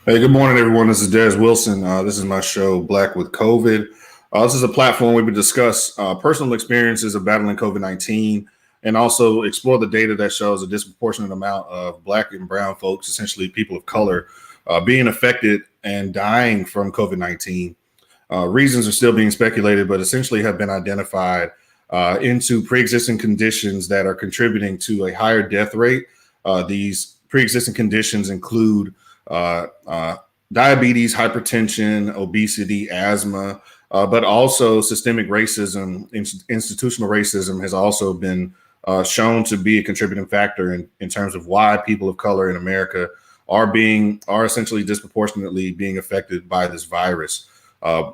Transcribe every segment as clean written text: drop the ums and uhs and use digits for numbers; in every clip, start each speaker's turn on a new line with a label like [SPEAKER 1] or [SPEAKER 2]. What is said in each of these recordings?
[SPEAKER 1] Hey, good morning, everyone. This is Des Wilson. This is my show, Black with COVID. This is a platform where we discuss personal experiences of battling COVID-19 and also explore the data that shows a disproportionate amount of Black and Brown folks, essentially people of color, being affected and dying from COVID-19. Reasons are still being speculated, but essentially have been identified into pre-existing conditions that are contributing to a higher death rate. These pre-existing conditions include uh, uh, diabetes, hypertension, obesity, asthma, but also systemic racism, institutional racism has also been shown to be a contributing factor in terms of why people of color in America are essentially disproportionately being affected by this virus.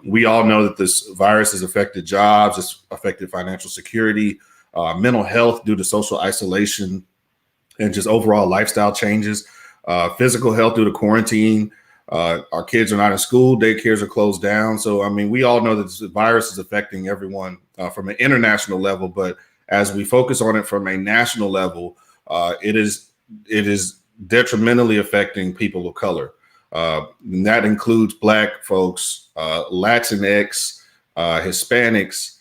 [SPEAKER 1] We all know that this virus has affected jobs, it's affected financial security, mental health due to social isolation, and just overall lifestyle changes, physical health due to quarantine. Our kids are not in school, daycares are closed down. So, I mean, we all know that this virus is affecting everyone from an international level, but as we focus on it from a national level, it is detrimentally affecting people of color. And that includes Black folks, Latinx, Hispanics,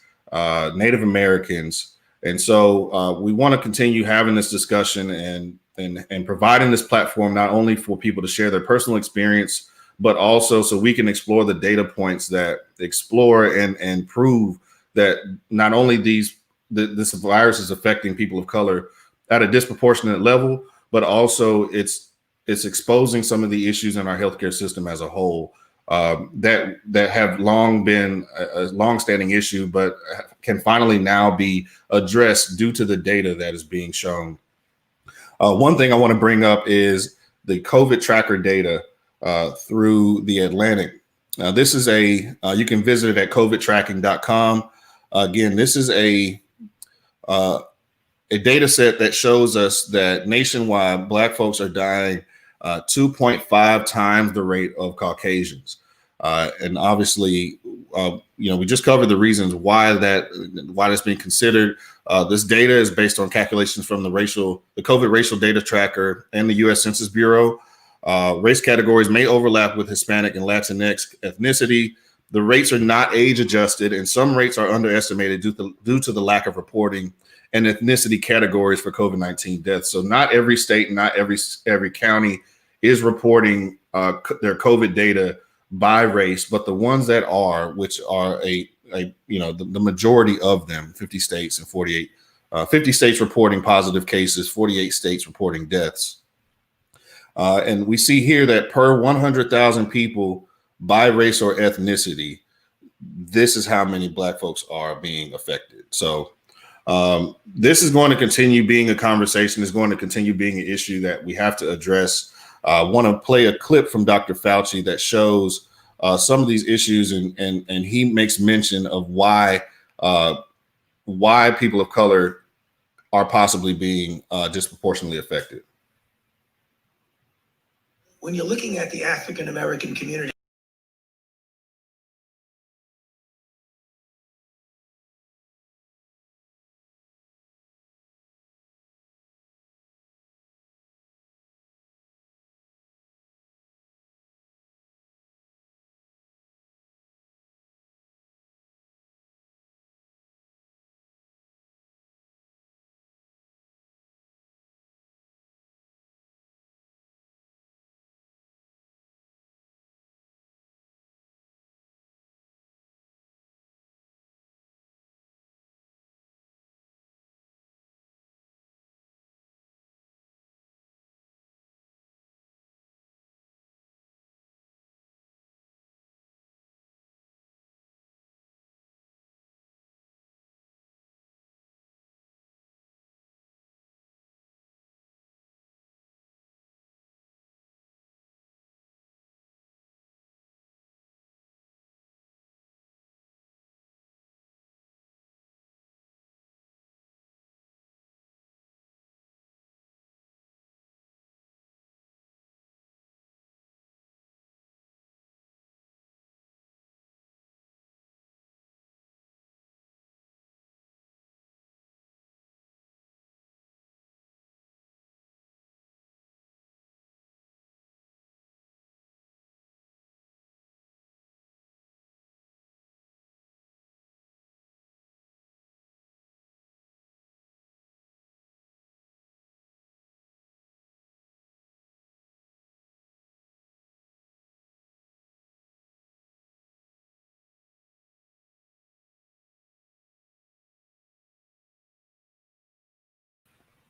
[SPEAKER 1] Native Americans, and so we want to continue having this discussion and providing this platform not only for people to share their personal experience, but also so we can explore the data points that explore and prove that not only this virus is affecting people of color at a disproportionate level, but also it's exposing some of the issues in our healthcare system as a whole that have long been a long-standing issue, but can finally now be addressed due to the data that is being shown. One thing I want to bring up is the Covet Tracker data through the Atlantic. This is you can visit it at covettracking.com. Again, this is uh, a data set that shows us that nationwide, Black folks are dying 2.5 times the rate of Caucasians. And obviously, we just covered the reasons why that's being considered. This data is based on calculations from the COVID racial data tracker and the U.S. Census Bureau. Race categories may overlap with Hispanic and Latinx ethnicity. The rates are not age adjusted, and some rates are underestimated due to the lack of reporting and ethnicity categories for COVID-19 deaths. So not every state, not every county is reporting their COVID data by race, but the ones that are, which are the majority of them, 50 states and 48, 50 states reporting positive cases, 48 states reporting deaths. And we see here that per 100,000 people by race or ethnicity, this is how many Black folks are being affected. So this is going to continue being a conversation. It's going to continue being an issue that we have to address. I want to play a clip from Dr. Fauci that shows some of these issues, and he makes mention of why people of color are possibly being disproportionately affected.
[SPEAKER 2] When you're looking at the African American community,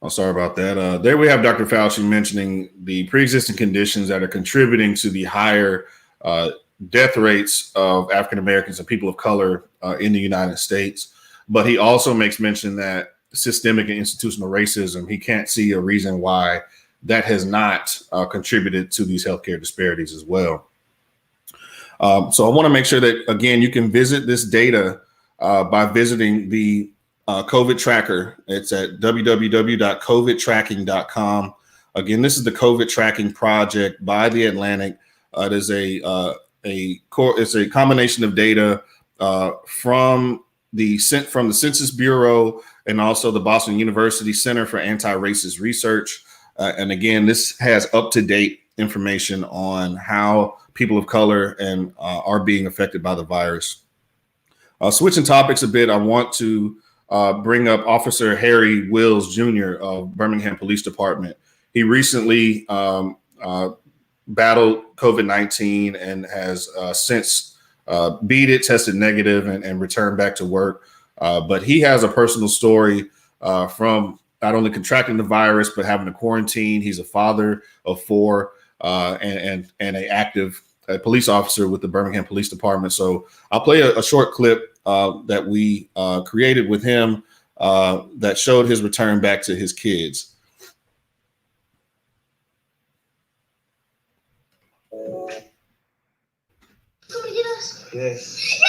[SPEAKER 1] Oh, sorry about that. There we have Dr. Fauci mentioning the pre-existing conditions that are contributing to the higher death rates of African Americans and people of color in the United States. But he also makes mention that systemic and institutional racism, he can't see a reason why that has not contributed to these healthcare disparities as well. So I want to make sure that, again, you can visit this data by visiting the Covet Tracker. It's at www.covettracking.com. Again, this is the Covet Tracking Project by the Atlantic. It is it's a combination of data from the Census Bureau and also the Boston University Center for Anti-Racist Research. And again, this has up-to-date information on how people of color and are being affected by the virus. Switching topics a bit, I want to bring up Officer Harry Wills Jr. of Birmingham Police Department. He recently battled COVID-19 and has since beat it, tested negative, and returned back to work. But he has a personal story from not only contracting the virus, but having to quarantine. He's a father of 4 and an active police officer with the Birmingham Police Department. So I'll play a short clip that we created with him that showed his return back to his kids.
[SPEAKER 2] Yes.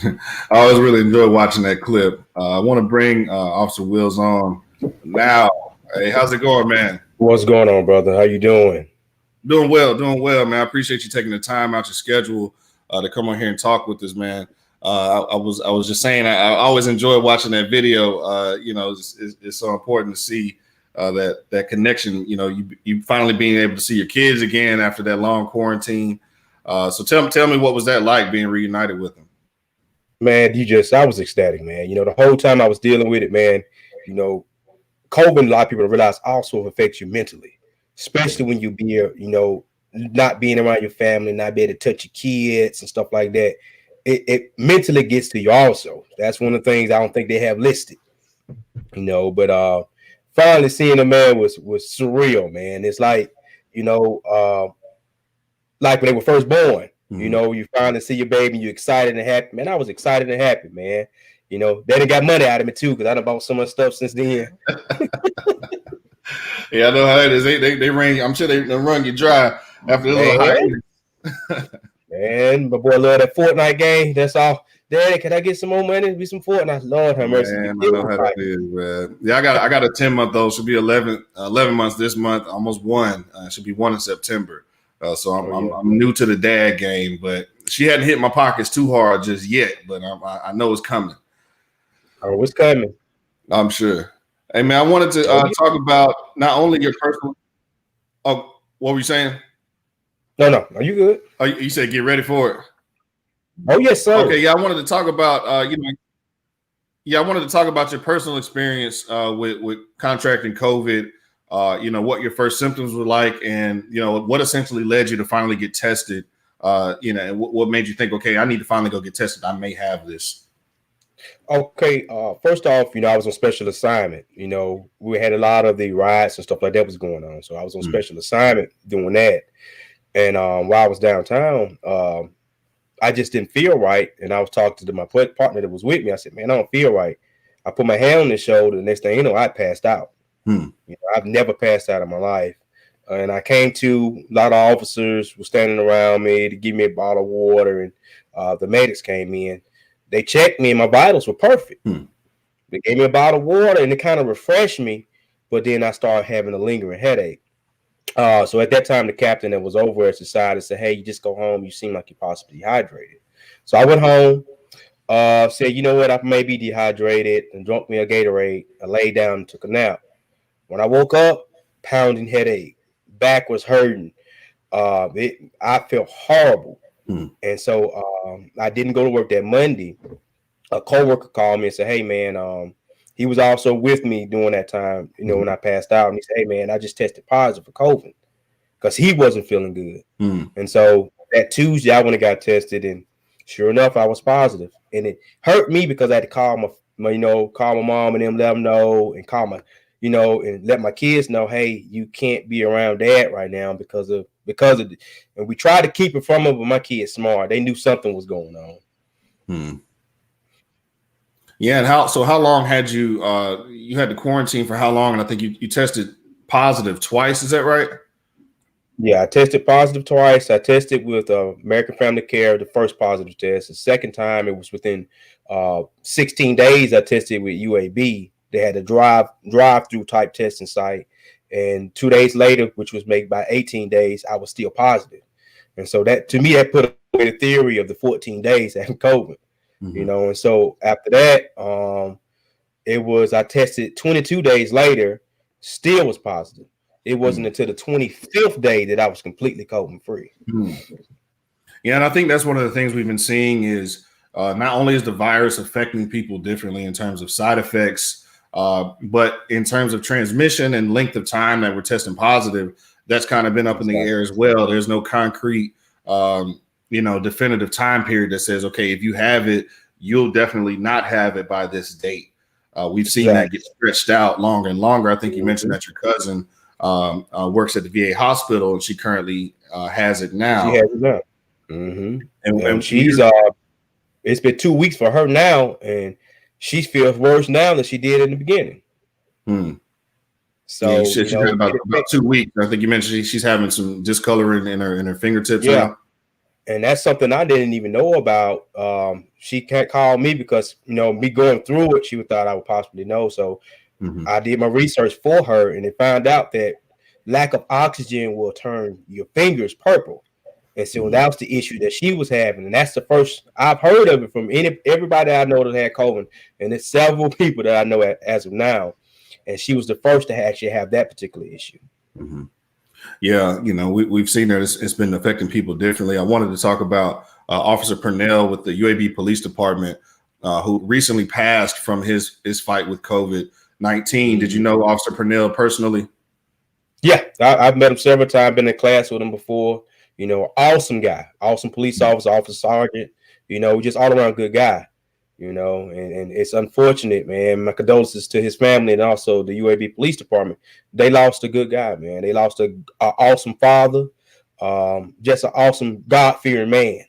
[SPEAKER 1] I always really enjoy watching that clip. I want to bring Officer Wills on now. Hey, how's it going, man?
[SPEAKER 3] What's going on, brother? How you doing?
[SPEAKER 1] Doing well, man. I appreciate you taking the time out your schedule to come on here and talk with us, man. I was just saying, I always enjoy watching that video. It's so important to see that connection. You finally being able to see your kids again after that long quarantine. So tell me, what was that like being reunited with them?
[SPEAKER 3] Man, I was ecstatic, man. The whole time I was dealing with it, man, COVID, a lot of people realize also affects you mentally, especially when you not being around your family, not being able to touch your kids and stuff like that. It mentally gets to you also. That's one of the things I don't think they have listed, but finally seeing a man was surreal, man. It's like, like when they were first born. You finally see your baby, you're excited and happy. Man, I was excited and happy, man. They done got money out of me too, because I done bought so much stuff since then.
[SPEAKER 1] Yeah, I know how it is. They ring. I'm sure they run you dry after the little hiatus.
[SPEAKER 3] Man, my boy love that Fortnite game. That's all. Daddy, can I get some more money? Be some Fortnite. Lord have mercy.
[SPEAKER 1] Man, I know how that is, man. Yeah, I got a 10-month-old. Should be 11 months this month. Almost 1. Should be 1 in September. So I'm new to the dad game, but she hadn't hit my pockets too hard just yet. But I know it's coming.
[SPEAKER 3] Oh, it's coming.
[SPEAKER 1] I'm sure. Hey, man, I wanted to talk about not only your personal. Oh, what were you saying?
[SPEAKER 3] No. Are you good?
[SPEAKER 1] Oh, you said get ready for it.
[SPEAKER 3] Oh, yes, sir.
[SPEAKER 1] Okay, yeah, I wanted to talk about I wanted to talk about your personal experience with contracting COVID. what your first symptoms were like, and what essentially led you to finally get tested. And what made you think, okay, I need to finally go get tested. I may have this.
[SPEAKER 3] Okay, first off, I was on special assignment. We had a lot of the riots and stuff like that was going on, so I was on special assignment doing that. And while I was downtown, I just didn't feel right. And I was talking to my partner that was with me. I said, man, I don't feel right. I put my hand on his shoulder. The next thing you know, I passed out. I've never passed out in my life. And I came to, a lot of officers were standing around me to give me a bottle of water. And the medics came in. They checked me and my vitals were perfect. They gave me a bottle of water and it kind of refreshed me. But then I started having a lingering headache. So at that time, the captain that was over us decided to say, hey, you just go home. You seem like you're possibly dehydrated. So I went home, said, you know what, I may be dehydrated, and drank me a Gatorade. I laid down and took a nap. When I woke up, pounding headache, back was hurting. I felt horrible. And so I didn't go to work that Monday. A coworker called me and said, hey, man, he was also with me during that time, when I passed out. And he said, hey, man, I just tested positive for COVID because he wasn't feeling good. And so that Tuesday, I went and got tested. And sure enough, I was positive. And it hurt me because I had to call call my mom and them, let them know, and call my, and let my kids know, hey, you can't be around dad right now because of it. And we tried to keep it from them, but my kids smart. They knew something was going on.
[SPEAKER 1] Yeah, and how long had you had to quarantine for how long? And I think you tested positive twice. Is that right?
[SPEAKER 3] Yeah, I tested positive twice. I tested with American Family Care, the first positive test. The second time, it was within 16 days. I tested with UAB. They had a drive-through type testing site, and 2 days later, which was made by 18 days, I was still positive. And so that, to me, that put away the theory of the 14 days having COVID. And so after that, I tested 22 days later, still was positive. It wasn't until the 25th day that I was completely COVID free.
[SPEAKER 1] Yeah, and I think that's one of the things we've been seeing is not only is the virus affecting people differently in terms of side effects, but in terms of transmission and length of time that we're testing positive, that's kind of been up in the air as well. There's no concrete definitive time period that says, okay, if you have it, you'll definitely not have it by this date. We've seen that get stretched out longer and longer. I think you mentioned that your cousin works at the VA hospital and she currently has it now.
[SPEAKER 3] She has it now. And she's it's been 2 weeks for her now, and she feels worse now than she did in the beginning. So
[SPEAKER 1] she's had about 2 weeks. I think you mentioned she's having some discoloring in her fingertips now.
[SPEAKER 3] And that's something I didn't even know about. She can't call me because, me going through it, she thought I would possibly know. So I did my research for her, and it found out that lack of oxygen will turn your fingers purple. And so that was the issue that she was having. And that's the first I've heard of it from everybody I know that had COVID. And it's several people that I know as of now. And she was the first to actually have that particular issue.
[SPEAKER 1] Yeah, we've seen that it's been affecting people differently. I wanted to talk about Officer Purnell with the UAB Police Department, who recently passed from his fight with COVID-19. Did you know Officer Purnell personally?
[SPEAKER 3] Yeah, I've met him several times, been in class with him before. Awesome guy, awesome police officer, officer sergeant, just all around good guy, and it's unfortunate, man. My condolences to his family and also the UAB Police Department. They lost a good guy, man. They lost an awesome father, just an awesome God-fearing man,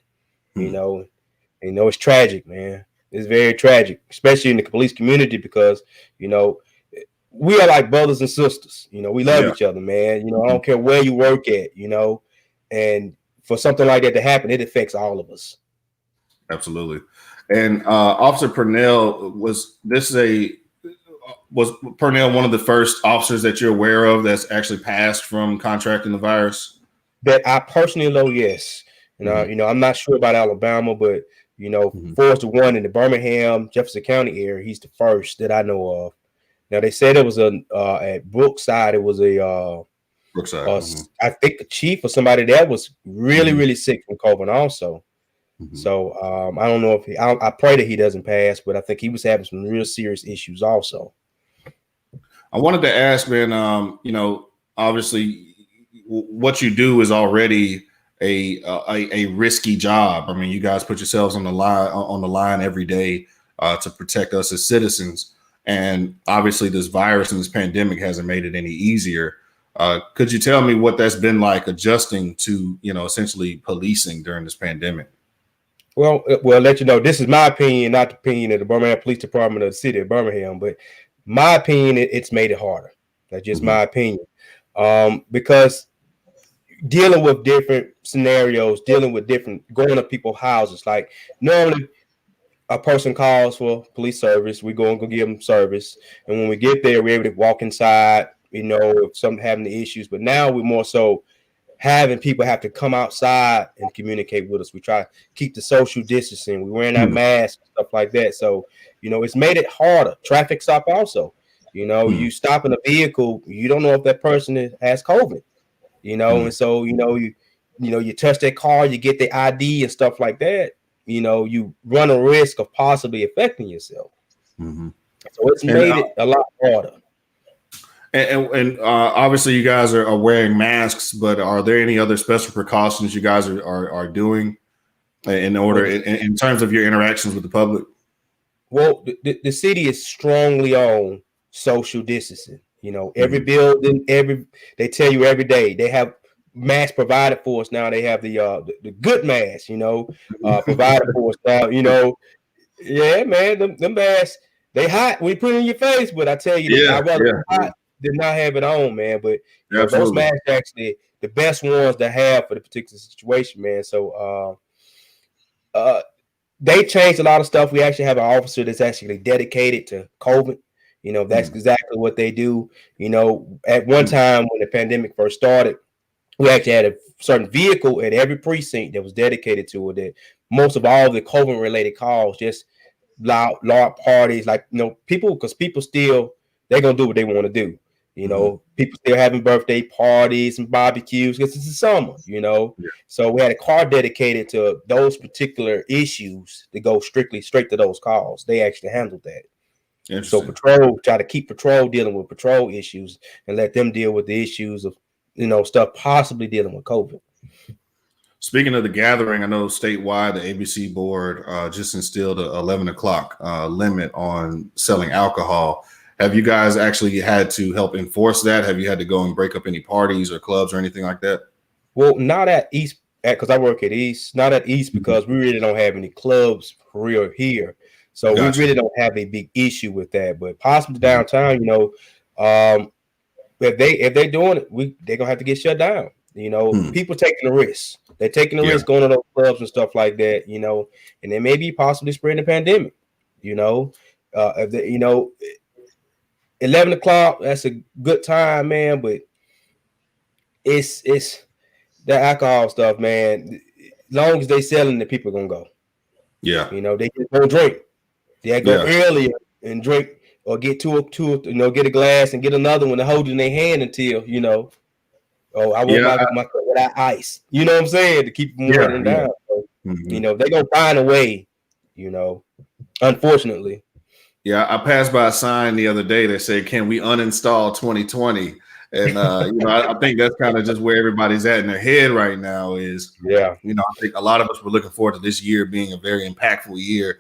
[SPEAKER 3] it's tragic, man. It's very tragic, especially in the police community because, we are like brothers and sisters. We love each other, man. I don't care where you work at, and for something like that to happen, it affects all of us.
[SPEAKER 1] Absolutely. And Officer Purnell, was Purnell one of the first officers that you're aware of that's actually passed from contracting the virus?
[SPEAKER 3] That I personally know, yes. I'm not sure about Alabama, but Forrest the one in the Birmingham, Jefferson County area, he's the first that I know of. Now they said it was at Brookside. It was Brookside. I think the chief or somebody that was really, really sick from COVID also. So I don't know if I pray that he doesn't pass, but I think he was having some real serious issues also.
[SPEAKER 1] I wanted to ask, man, obviously what you do is already a risky job. I mean, you guys put yourselves on the line every day to protect us as citizens. And obviously this virus and this pandemic hasn't made it any easier. Could you tell me what that's been like adjusting to, essentially policing during this pandemic?
[SPEAKER 3] Well, let you know, this is my opinion, not the opinion of the Birmingham Police Department of the city of Birmingham, but my opinion, it's made it harder. That's just my opinion. Because dealing with different scenarios, dealing with going to people's houses, like normally a person calls for police service, we go and go give them service. And when we get there, we're able to walk inside, if something having the issues. But now we're more so having people have to come outside and communicate with us. We try to keep the social distancing. We're wearing our masks, stuff like that. So, it's made it harder. Traffic stop also. You stop in a vehicle, you don't know if that person has COVID, and so, you touch that car, you get the ID and stuff like that. You run a risk of possibly affecting yourself. So it's made it a lot harder.
[SPEAKER 1] And obviously you guys are wearing masks, but are there any other special precautions you guys are doing in terms of your interactions with the public?
[SPEAKER 3] Well, the city is strongly on social distancing. Every building, they tell you every day they have masks provided for us now. They have the good masks, provided for us now. Yeah, man, them masks, they hot when you put it in your face, but I tell you, I'd rather hot than not have it on, man. But those masks are actually the best ones to have for the particular situation, man. So they changed a lot of stuff. We actually have an officer that's actually dedicated to COVID. That's exactly what they do. At one time when the pandemic first started, we actually had a certain vehicle at every precinct that was dedicated to it. That most of all the COVID related calls, just loud parties, like people still, they're gonna do what they want to do. People still having birthday parties and barbecues because it's the summer. So we had a car dedicated to those particular issues to go straight to those calls. They actually handled that. So try to keep patrol dealing with patrol issues and let them deal with the issues of stuff possibly dealing with COVID.
[SPEAKER 1] Speaking of the gathering, I know statewide the ABC board just instilled a 11 o'clock limit on selling alcohol. Have you guys actually had to help enforce that? Have you had to go and break up any parties or clubs or anything like that?
[SPEAKER 3] Well, not at East, because I work at East, not at East because we really don't have any clubs for real here. So we really don't have a big issue with that. But possibly downtown, if they're doing it, they're gonna have to get shut down. People taking the risk. They're taking the risk going to those clubs and stuff like that. And they may be possibly spreading the pandemic. If they, 11 o'clock, that's a good time, man. But it's the alcohol stuff, man. As long as they selling, the people are gonna go.
[SPEAKER 1] Yeah.
[SPEAKER 3] They just don't drink. They go earlier and drink or get two, get a glass and get another one to hold in their hand until, I want my cup without ice. You know what I'm saying? To keep them watering down. So, they're gonna find a way, unfortunately.
[SPEAKER 1] Yeah, I passed by a sign the other day that said, "Can we uninstall 2020?" And I think that's kind of just where everybody's at in their head right now. Is I think a lot of us were looking forward to this year being a very impactful year,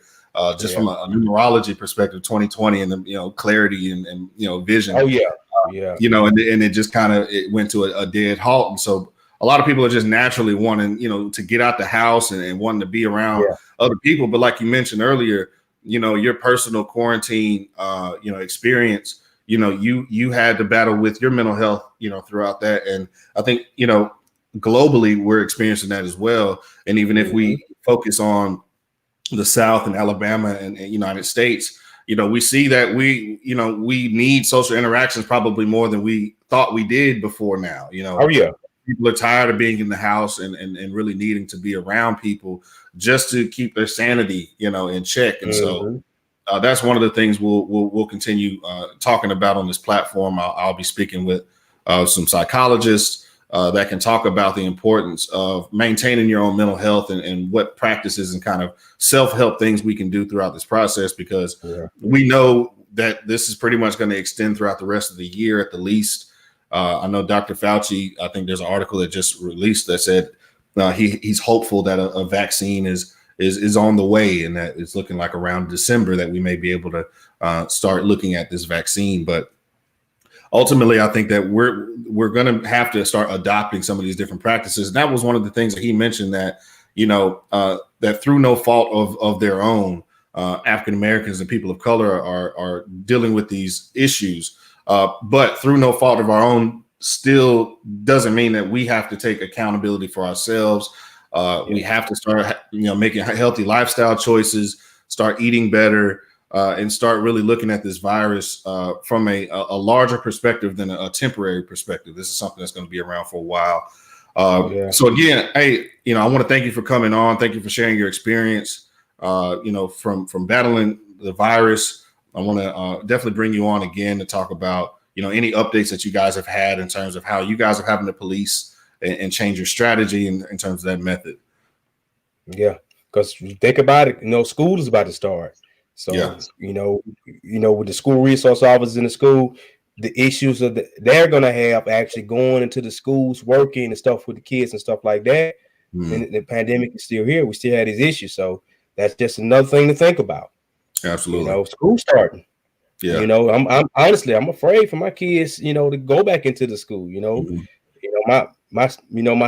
[SPEAKER 1] just from a numerology perspective, 2020, and the clarity and vision.
[SPEAKER 3] Oh yeah,
[SPEAKER 1] and it just kind of went to a dead halt, and so a lot of people are just naturally wanting to get out the house and wanting to be around other people. But like you mentioned earlier, your personal quarantine, experience, you had to battle with your mental health, throughout that. And I think, globally, we're experiencing that as well. And even if we focus on the South and Alabama and United States, we see that we need social interactions probably more than we thought we did before now.
[SPEAKER 3] Oh yeah.
[SPEAKER 1] People are tired of being in the house and really needing to be around people just to keep their sanity, in check. And so that's one of the things we'll continue talking about on this platform. I'll be speaking with some psychologists that can talk about the importance of maintaining your own mental health and what practices and kind of self-help things we can do throughout this process, because we know that this is pretty much going to extend throughout the rest of the year at the least. I know Dr. Fauci, I think there's an article that just released that said he's hopeful that a vaccine is on the way, and that it's looking like around December that we may be able to start looking at this vaccine. But ultimately, I think that we're going to have to start adopting some of these different practices. And that was one of the things that he mentioned, that that through no fault of their own, African Americans and people of color are dealing with these issues, but through no fault of our own, still doesn't mean that we have to take accountability for ourselves. We have to start, making healthy lifestyle choices, start eating better, and start really looking at this virus from a larger perspective than a temporary perspective. This is something that's going to be around for a while. So again, hey, I want to thank you for coming on. Thank you for sharing your experience, from battling the virus. I want to definitely bring you on again to talk about, any updates that you guys have had in terms of how you guys are having to police and change your strategy in terms of that method.
[SPEAKER 3] Yeah, because think about it, school is about to start. So, with the school resource officers in the school, the issues they're going to have actually going into the schools, working and stuff with the kids and stuff like that. And the pandemic is still here. We still have these issues. So that's just another thing to think about.
[SPEAKER 1] Absolutely.
[SPEAKER 3] School starting.
[SPEAKER 1] Yeah.
[SPEAKER 3] I'm honestly, I'm afraid for my kids, to go back into the school, my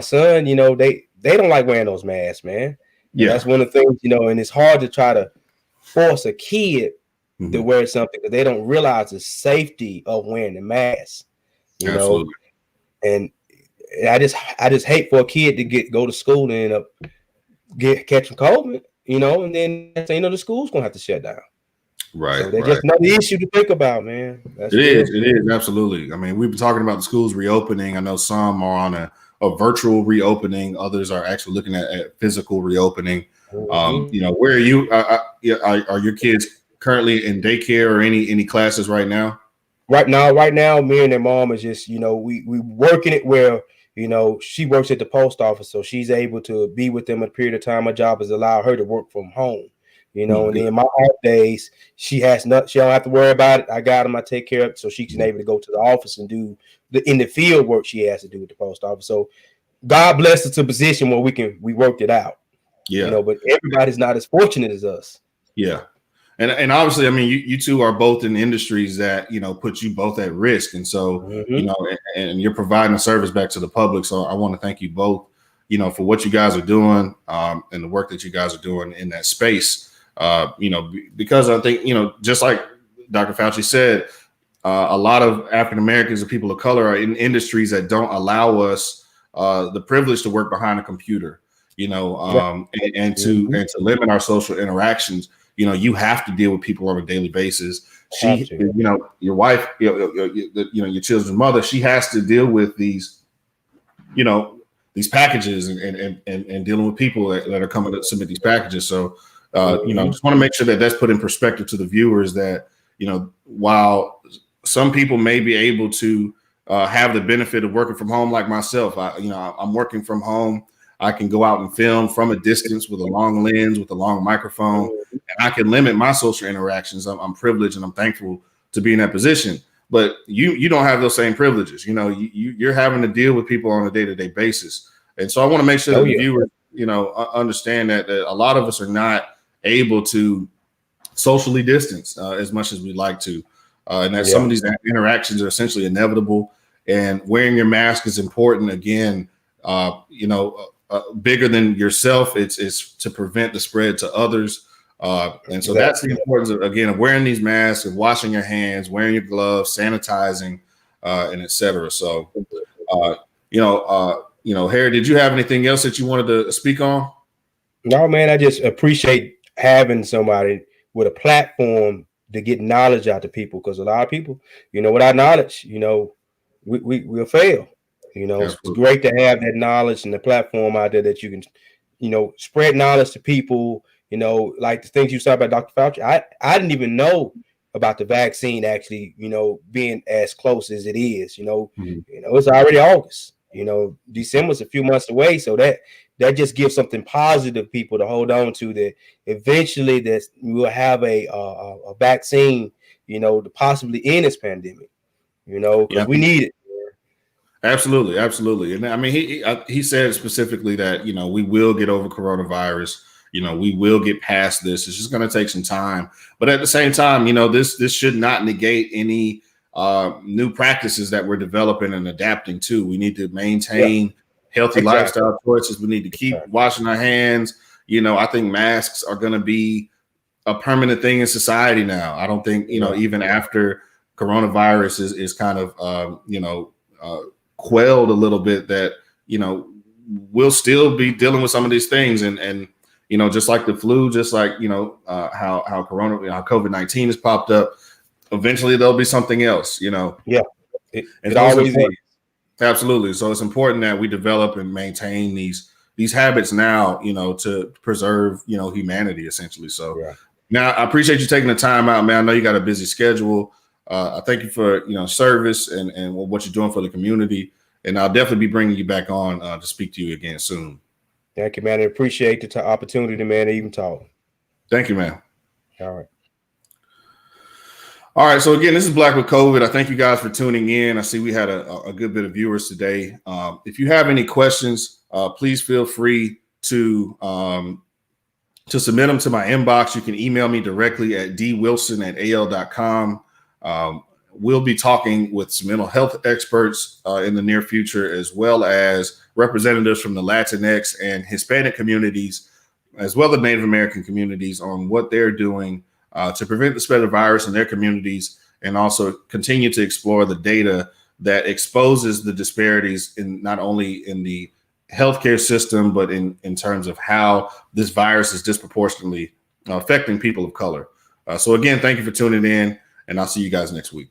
[SPEAKER 3] son, they don't like wearing those masks, man. Yeah. That's one of the things, and it's hard to try to force a kid to wear something because they don't realize the safety of wearing the mask,
[SPEAKER 1] Absolutely.
[SPEAKER 3] And I just hate for a kid to go to school and end up catching COVID, and then the school's gonna have to shut down.
[SPEAKER 1] Right.
[SPEAKER 3] So that's just another issue to think about, man.
[SPEAKER 1] It is absolutely. I mean, we've been talking about the schools reopening. I know some are on a virtual reopening. Others are actually looking at physical reopening. Where are you? Are your kids currently in daycare or any classes right now?
[SPEAKER 3] Right now, me and their mom is just, we working it where, she works at the post office, so she's able to be with them a period of time. My job has allowed her to work from home, and then my off days, she don't have to worry about it. I got them, I take care of it, so she can able to go to the office and do in the field work she has to do at the post office. So God bless us to a position where we worked it out.
[SPEAKER 1] Yeah.
[SPEAKER 3] But everybody's not as fortunate as us.
[SPEAKER 1] Yeah. And obviously, I mean, you two are both in industries that, put you both at risk. And so, and you're providing a service back to the public. So I want to thank you both, for what you guys are doing and the work that you guys are doing in that space. Because I think, just like Dr. Fauci said, a lot of African Americans and people of color are in industries that don't allow us the privilege to work behind a computer, and to limit our social interactions. You have to deal with people on a daily basis. Your wife, your children's mother, she has to deal with these packages and dealing with people that are coming to submit these packages. So, just want to make sure that that's put in perspective to the viewers that, while some people may be able to have the benefit of working from home, like myself, I'm working from home. I can go out and film from a distance with a long lens, with a long microphone, and I can limit my social interactions. I'm privileged and I'm thankful to be in that position. But you don't have those same privileges. You're having to deal with people on a day-to-day basis. And so I want to make sure that the viewers, understand that a lot of us are not able to socially distance as much as we'd like to. And that some of these interactions are essentially inevitable. And wearing your mask is important. Again, bigger than yourself, it's to prevent the spread to others. And so that's the importance of wearing these masks and washing your hands, wearing your gloves, sanitizing, and etc. So, Harry, did you have anything else that you wanted to speak on?
[SPEAKER 3] No, man, I just appreciate having somebody with a platform to get knowledge out to people, because a lot of people, without knowledge, we'll fail. It's great to have that knowledge and the platform out there that you can, spread knowledge to people, like the things you said about Dr. Fauci. I didn't even know about the vaccine actually, being as close as it is, it's already August, December's a few months away. So that just gives something positive people to hold on to, that eventually that we'll have a vaccine to possibly end this pandemic, because we need it.
[SPEAKER 1] Absolutely, absolutely. And I mean, he said specifically that, we will get over coronavirus. We will get past this. It's just going to take some time. But at the same time, this should not negate any new practices that we're developing and adapting to. We need to maintain healthy lifestyle choices. We need to keep washing our hands. I think masks are going to be a permanent thing in society now. I don't think, even after coronavirus is kind of, quelled a little bit, that, we'll still be dealing with some of these things. And just like the flu, just like, how COVID-19 has popped up, eventually there'll be something else,
[SPEAKER 3] Yeah, it
[SPEAKER 1] always
[SPEAKER 3] is.
[SPEAKER 1] Absolutely. So it's important that we develop and maintain these habits now, to preserve, humanity essentially. So now I appreciate you taking the time out, man. I know you got a busy schedule. I thank you for, service and what you're doing for the community. And I'll definitely be bringing you back on to speak to you again soon.
[SPEAKER 3] Thank you, man. I appreciate the opportunity, man, to even talk.
[SPEAKER 1] Thank you, man.
[SPEAKER 3] All right.
[SPEAKER 1] All right. So again, this is Black with COVID. I thank you guys for tuning in. I see we had a good bit of viewers today. If you have any questions, please feel free to submit them to my inbox. You can email me directly at dwilson@al.com. We'll be talking with some mental health experts in the near future, as well as representatives from the Latinx and Hispanic communities, as well as Native American communities, on what they're doing to prevent the spread of virus in their communities, and also continue to explore the data that exposes the disparities in not only in the healthcare system, but in terms of how this virus is disproportionately affecting people of color. So again, thank you for tuning in, and I'll see you guys next week.